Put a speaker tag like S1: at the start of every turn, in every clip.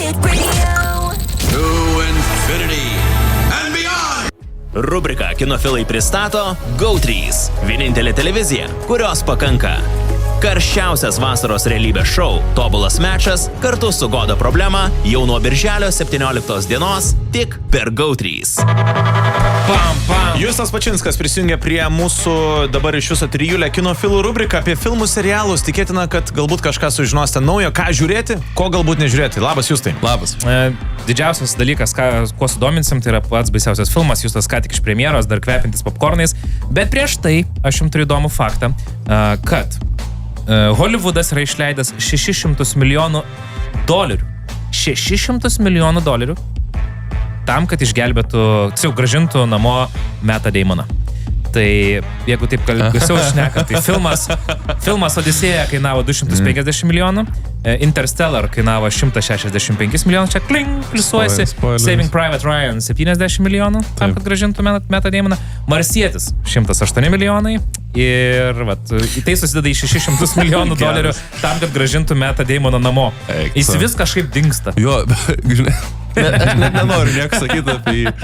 S1: Hit Radio.
S2: To infinity and beyond.
S3: Rubrika Kinofilai pristato GO3. Vienintelė televizija, kurios pakanka. Karščiausias vasaros realybės šou Tobulas mečas kartu su Godo problema jau nuo birželio 17 dienos tik per GO3.
S4: Justas Pačinskas prisijungia prie mūsų dabar iš viso trijulę Kinofilų rubriką apie filmų serialus. Tikėtina, kad galbūt kažką sužinosite naujo, ką žiūrėti, ko galbūt nežiūrėti. Labas, Justai.
S5: Labas. Didžiausias dalykas, kuo sudominsim, tai yra pats baisiausias filmas. Justas ką tik iš premjeros, dar kvepintis popkornais. Bet prieš tai aš jums turiu įdomų faktą, kad Hollywoodas yra išleidęs $600 milijonų. 600 milijonų dolerių tam, kad išgelbėtų, grąžintų namo Mattą Damoną. Tai jeigu taip kalbėsiau šneka, tai filmas Odisėja kainavo 250 milijonų, Interstellar kainavo 165 milijonų, čia pliusuojasi, Saving Private Ryan 70 milijonų, tam, kad grąžintų Mattą Damoną, Marsietis 108 milijonai ir į tai susideda į 600 milijonų dolerių tam, kad grąžintų Mattą Damoną namo. Jis vis kažkaip dingsta.
S6: Jo, žinai, aš net nenoriu nieko sakyti apie jį.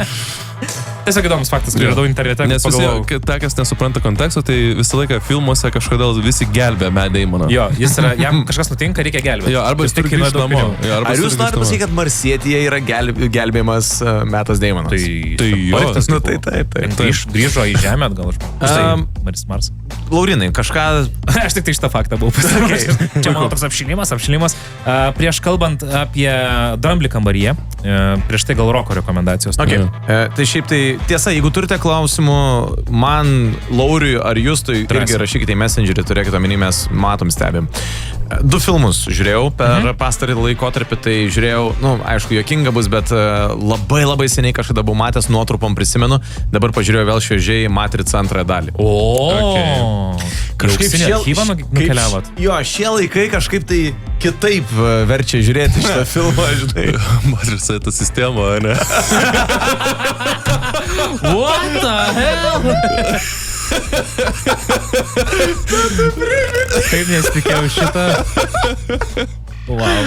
S5: Tiesiog įdomus faktas, kurį radau internete.
S6: Nes ta, kas nesupranta konteksto, tai visą laiką filmuose kažkodėl visi gelbė Matt Damoną.
S5: Jo, jam kažkas nutinka, reikia gelbėti.
S6: Jo, arba jis turi grįžti namo.
S4: Ar jūs norite pasakyti, kad Marsietyje yra gelbėjimas Mattas Damonas?
S6: Tai jo.
S4: Taip.
S5: Grįžo į žemę atgal. Maris Mars.
S4: Laurinai, kažką...
S5: Aš tik tai šitą faktą buvau pasakęs. Čia mano toks apšilimas. Prieš kalbant apie Dramblį kambaryje, prieš tai gal roko rekomendacijos.
S4: Tai šiaip tai tiesa, jeigu turite klausimų man, Lauriui ar Justui, irgi rašykite į Messengerį, turėkite omeny, mes matom, stebim. 2 filmus žiūrėjau per pastarį laikotarpį, tai žiūrėjau, aišku, juokinga bus, bet labai seniai kažkada buvau matęs, nuotrupom prisimenu, dabar pažiūrėjau vėl šviežiai Matricą antrąją dalį.
S5: Kažkaip šie archyvą nukeliavot?
S4: Jo, šie laikai kažkaip tai kitaip verčia žiūrėti šitą filmą, žinai.
S6: Matrica ta sistema, ne?
S5: What the hell? Taip nesitikėjau šitą. Wow.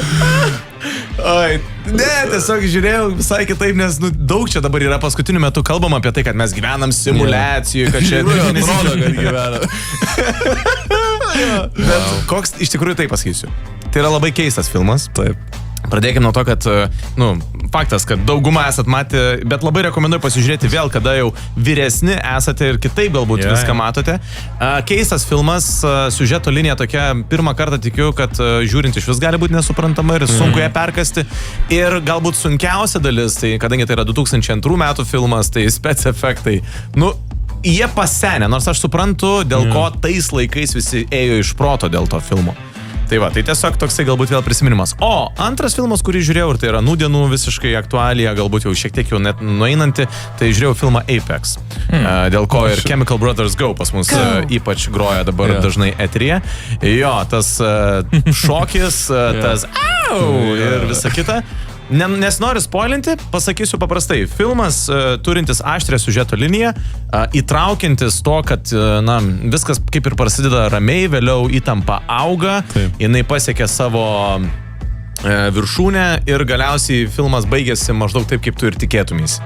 S4: Oi, ne, tiesiog žiūrėjau visai kitaip, nes daug čia dabar yra paskutiniu metu kalbama apie tai, kad mes gyvenam simulacijų, kad čia
S6: atrodo, kad gyvenam.
S4: Bet koks, iš tikrųjų tai pasakysiu. Tai yra labai keistas filmas.
S6: Taip.
S4: Pradėkime nuo to, kad, faktas, kad daugumą esat matę, bet labai rekomenduoju pasižiūrėti vėl, kada jau vyresni esate ir kitaip galbūt viską matote. Keistas filmas, siužeto linija tokia, pirmą kartą tikiu, kad žiūrint iš vis gali būti nesuprantama ir sunku ją perkasti. Ir galbūt sunkiausia dalis, tai kadangi tai yra 2002 metų filmas, tai spec efektai, jie pasenę, nors aš suprantu, dėl ko tais laikais visi ėjo iš proto dėl to filmo. Tai va, tai tiesiog toksai galbūt vėl prisiminimas. O antras filmas, kurį žiūrėjau, ir tai yra nūdienų visiškai aktualija, galbūt jau šiek tiek jau net nueinanti, tai žiūrėjau filmą Apex. Dėl ko ir Chemical Brothers Go pas mus ypač groja dabar dažnai eteryje. Jo, tas šokis, tas ir visa kita. Nesinori spoilinti, pasakysiu paprastai. Filmas turintis aštrią siužeto liniją, įtraukiantis to, kad viskas kaip ir prasideda ramiai, vėliau įtampa auga, jinai pasiekia savo viršūnę ir galiausiai filmas baigėsi maždaug taip, kaip tu ir tikėtumys.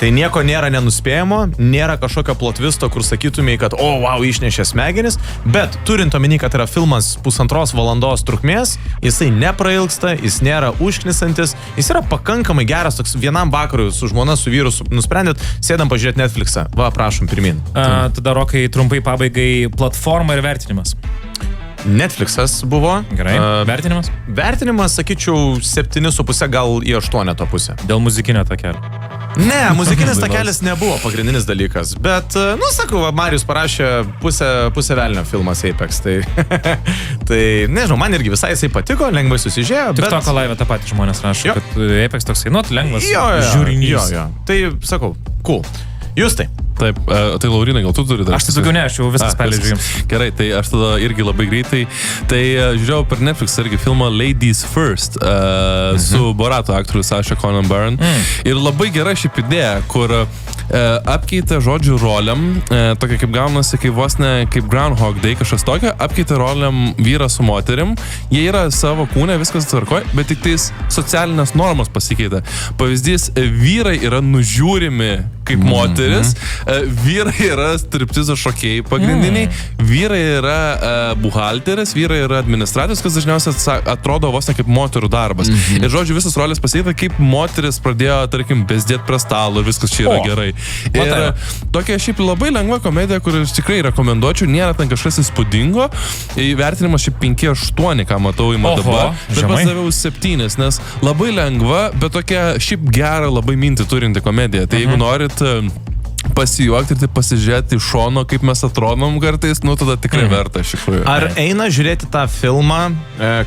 S4: Tai nieko nėra nenuspėjamo, nėra kažkokio plot twisto, kur sakytumai, kad wow, išnešė smegenis, bet turint omeny, kad yra filmas 1,5 valandos trukmės, jisai neprailgsta, jis nėra užknisantis, jis yra pakankamai geras, toks vienam vakarui su žmona, su vyru nusprendėt, sėdam pažiūrėti Netflixą. Va, prašom, pirmin.
S5: Tada, Rokai, trumpai pabaigai platforma ir vertinimas.
S4: Netflixas buvo.
S5: Gerai. Vertinimas?
S4: Vertinimas, sakyčiau, 7,5 gal į 8 pusę.
S5: Dėl muzikinio takelio.
S4: Ne, muzikinis takelis nebuvo pagrindinis dalykas, bet, sakau, Marijus parašė pusę velnio filmas Apex, tai nežinau, man irgi visai jisai patiko, lengvai susižėjo, bet...
S5: Tik toko laivę tą patį žmonės rašo, kad Apex toksai, lengvas žiūrinys.
S4: Jo. Tai, sakau, cool. Justai.
S6: Taip, tai Laurinai, gal tu turi dar?
S5: Aš tai daugiau ne, aš jau viskas perleidžiu jums.
S6: Gerai, tai aš tada irgi labai greitai. Tai žiūrėjau per Netflix irgi filmą Ladies First su Borato aktorius Sacha Conan Baron. Ir labai gera šiaip idėja, kur apkeitė žodžių roliam, tokia kaip gaunasi, kaip vos ne kaip Groundhog Day kažkas tokio, apkeitė roliam vyrą su moterim, jie yra savo kūne, viskas tvarkoj, bet tik tais socialinės normos pasikeitė. Pavyzdys, vyrai yra nužiūrimi kaip moteris, vyrai yra striptizo šokėjai pagrindiniai, vyrai yra buhalteris, vyrai yra administratorius, kas dažniausiai atrodo vos ne kaip moterų darbas. Ir žodžiu, visas rolės pasikeitė, kaip moteris pradėjo, tarkim, bezdėti prie stalo ir viskas čia yra gerai. Ir tokia šiaip labai lengva komedija, kur aš tikrai rekomenduočiau, nėra ten kažkas įspūdingo, įvertinimas šiaip 5-8, ką matau į MDB, bet pasaviau 7, nes labai lengva, bet tokia šiaip gera, labai mintį turinti komedija. Tai jeigu norit pasijuokti ir tai pasižiūrėti iš šono, kaip mes atrodom kartais, nu tada tikrai verta iš tikrųjų.
S4: Ar eina žiūrėti tą filmą,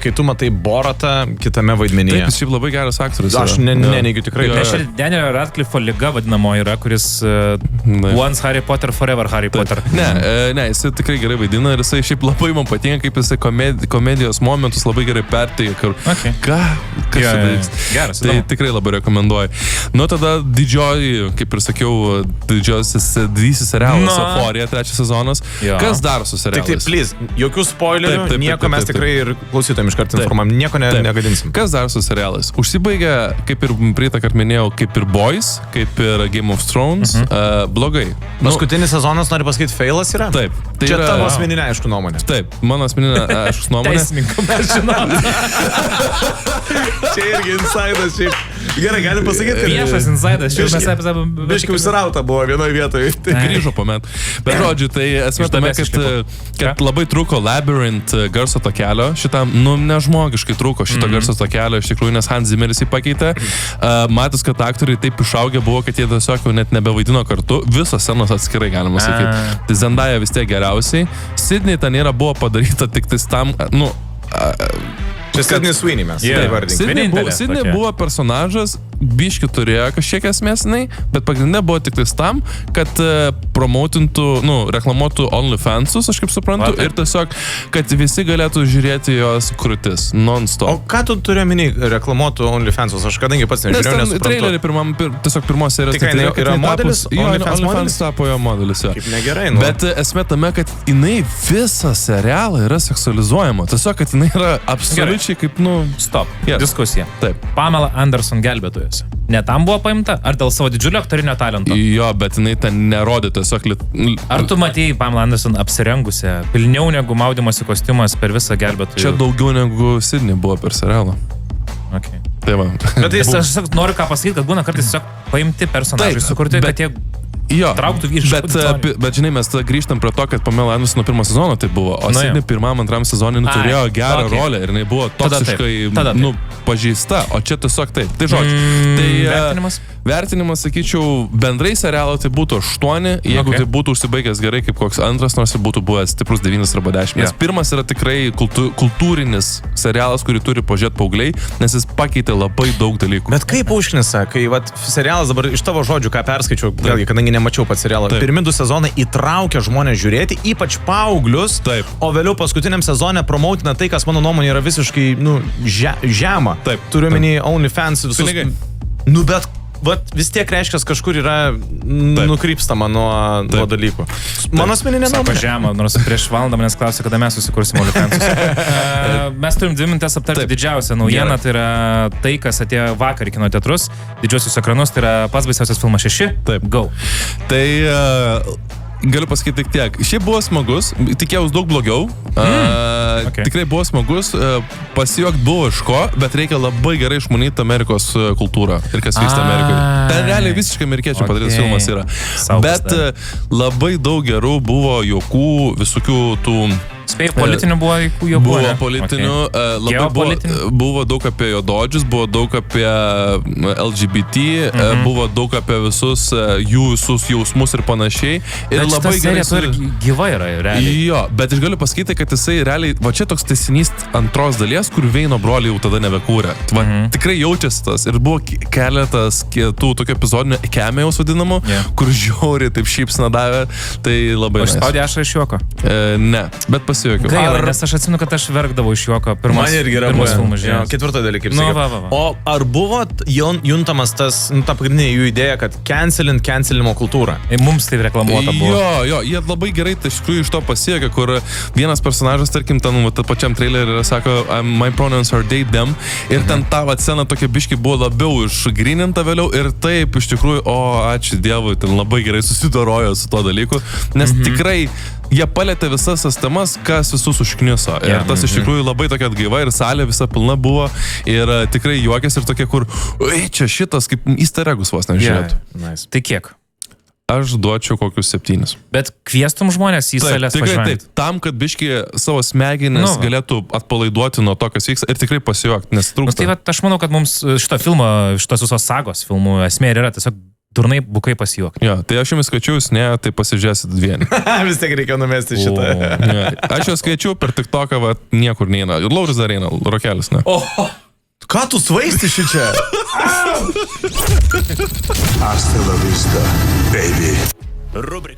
S4: kai tu matai Boratą kitame vaidmenyje?
S6: Taip, jis šiaip labai geras aktorius.
S4: Aš neneigiu tikrai.
S5: Danielio Radcliffe'o liga vadinamo yra, kuris Once Harry Potter, Forever Harry Potter.
S6: Ne, jis tikrai gerai vaidina ir jisai šiaip labai man patinka, kaip jisai komedijos momentus labai gerai perteikia. Kas čia veiks?
S5: Geras.
S6: Tai tikrai labai rekomenduoju. Nu tada didžioji, kaip ir sakiau, didysis serialas Euphoria, 3 sezonas. Kas dar su serialais?
S4: Tik please, jokių spoilerių, nieko mes tikrai ir klausytojams iškart informuojam, nieko negadinsim.
S6: Kas dar su serialais? Užsibaigia, kaip ir praeitą kartą minėjau, kaip ir Boys, kaip ir Game of Thrones, blogai.
S4: Paskutinis sezonas, noriu pasakyti, failas yra?
S6: Taip. Tai
S4: čia tavo asmeninė, aišku, nuomonė.
S6: Taip, mano asmeninė, aišku, nuomonė.
S5: Teisininkų mes žinom.
S4: Čia irgi insidas, šiaip. Gerai, galim pasakyti, kad...
S5: Viešas insidas, šiaip mes
S4: biškai užsirauta buvo vienoje vietoje.
S6: Grįžo po metų. Bet žodžiu, tai esmė tame, kad labai trūko Labyrinth garso takelio. Šitam, nežmogiškai trūko šito garso takelio, iš tikrųjų, nes Hans Zimmeris jį pakeitė. Matus, kad aktoriai taip išaugę buvo, kad jie tiesiog jau net nebevaidino kartu. Visos scenos atskirai, galima sakyti. Tai Zendaya vis tiek geriausiai. Sydney ten buvo padaryta tik tais tam,
S4: Čia Sydney Sweeney mes.
S6: Sydney buvo personažas, biški turėjo kažkiek esmėsnai, bet pagrindinė buvo tik tais tam, kad promautintų, reklamuotų OnlyFansus, aš kaip suprantu, ir tiesiog, kad visi galėtų žiūrėti jos krūtis non-stop.
S4: O ką tu turi omeny reklamuotų OnlyFansus? Aš kadangi pats nežiūrėjau, nesuprantu.
S6: Trailerį tiesiog pirmos serijos.
S4: Tai yra modelis?
S6: OnlyFans tapo jo modelis.
S4: Kaip negerai,
S6: Bet esmė tame, kad jinai visą serialą yra seksualizuojama. Tiesiog, kad jinai yra absoliučiai kaip,
S5: Stop. Diskusija.
S6: Taip.
S5: Pamela Anderson gelbėtojas. Ne tam buvo paimta? Ar dėl savo didžiulio aktorinio talento?
S6: Jo, bet jinai ten nerodė tiesiog...
S5: Ar tu matėjai Pamela Anderson apsirengusią, pilniau negu maudymosi kostiumas per visą gelbėtojų?
S6: Čia daugiau negu Sydney buvo per serialą.
S5: Okay.
S6: Tai va.
S5: Bet aš noriu ką pasakyti, kad būna kartais tiesiog paimti personažai, sukurti, kad jie... trauktų vyrišką.
S6: Bet žinai, mes grįžtam prie to, kad Pamela Anderson nuo pirmo sezono tai buvo, o Sydney pirmam, antram sezonui turėjo gerą rolę ir jinai buvo toksiškai pažeista, o čia tiesiog taip. Tai žodžiu. Vertinimas, sakyčiau, bendrai serialo tai būtų 8, jeigu tai būtų užsibaigęs gerai kaip koks antras, nors ir būtų buvęs stiprus 9 arba 10. Nes pirmas yra tikrai kultūrinis serialas, kurį turi pažiūrėti paaugliai, nes jis pakeitė labai daug dalykų.
S4: Bet kaip užknisa, kai serialas dabar iš tavo žodžių, ką perskaičiau, vėlgi, kadangi nemačiau pat serialą, pirmi 2 sezonai įtraukia žmonės žiūrėti, ypač paauglius, o vėliau paskutiniam sezone promautina tai, kas mano nuomonė yra visiškai, žema. Turiu menį OnlyFans visus. Bet vis tiek reiškia, kažkur yra nukrypstama nuo dalykų. Mano asmeninė nuomonė.
S5: Sako žema, nors prieš valandą manęs klausė, kada mes susikursim OnlyFansus. Mes turim 2 minutes aptarti didžiausią naujieną, tai yra tai, kas atėjo vakar į kino teatrus, didžiosius ekranus, tai yra pats baisiausias filmas 6. Go.
S6: Tai... Galiu pasakyti tik tiek. Šiaip buvo smagus, tikėjausi daug blogiau. Tikrai buvo smagus, pasijuokti buvo iš ko, bet reikia labai gerai išmanyti Amerikos kultūrą ir kas vyksta Amerikoje. Ten realiai visiškai amerikiečių padarytas filmas yra. Bet labai daug gerų buvo juokų, visokių tų...
S5: Spėjau, politinių buvo juokų.
S6: Buvo politinių, buvo daug apie juododžius, buvo daug apie LGBT, buvo daug apie visus jų visus jausmus ir panašiai. Ir
S5: bet
S6: labai gerai
S5: gyva yra realiai.
S6: Jo, bet aš galiu pasakyti, kad jisai realiai, va čia toks tęsinys antros dalies, kur Veino broliai jau tada nebekūrė. Tikrai jaučiasi tas. Ir buvo keletas tų tokių epizodinių cameos vadinamų, kur žiauriai taip šypsna davė. Tai labai...
S5: Spaudė ašarą iš juoko?
S6: Ne, bet pasijuokiau.
S5: Gaila, nes aš atsimenu, kad aš verkdavau iš juoko pirmas filmas žiūrėjau.
S4: Ketvirtą dalyką, kaip
S5: Nu,
S4: sakiau.
S5: va.
S4: O ar buvo juntamas tas, ta pagrindinė jų idėja, kad cancelimo kultūrą?
S5: Mums tai reklamuota buvo.
S6: Jo, jie labai gerai tai iš tikrųjų iš to pasiekė, kur vienas personažas, tarkim, ten pačiam trailerį sako, my pronouns are they, them, ir ten ta scena tokia biški buvo labiau išgrininta vėliau ir taip iš tikrųjų, ačiū Dievui, ten labai gerai susidorojo su to dalyku, nes tikrai jie palėtė visas tas temas, kas visus užkniso. Ir tas iš tikrųjų labai tokia atgaiva ir salė visa pilna buvo ir tikrai juokės ir tokie, kur, čia šitas kaip easter eggus vos nežiūrėtų.
S4: Nice.
S5: Tai kiek?
S6: Aš duočiau kokius 7.
S5: Bet kviestum žmonės į salės
S6: Tikrai
S5: važiuojant.
S6: taip. Tam, kad biški savo smegenis galėtų atpalaiduoti nuo to, kas vyksta ir tikrai pasijuokti, nes trūksta.
S5: Tai aš manau, kad mums šito filmo, šitos visos sagos filmų esmė yra tiesiog durnai bukai pasijuokti.
S6: Jo, tai aš jums skaičius, ne, tai pasižiūrėsit vieni.
S4: Vis tiek reikia numesti šitą.
S6: Ja. Aš juos skaičiu per TikToką, va, niekur neina. Ir Lauris dar eina, rokelis, ne.
S4: Ką tu svaisti šičia?
S2: Hasta la vista, baby.
S3: Rubrika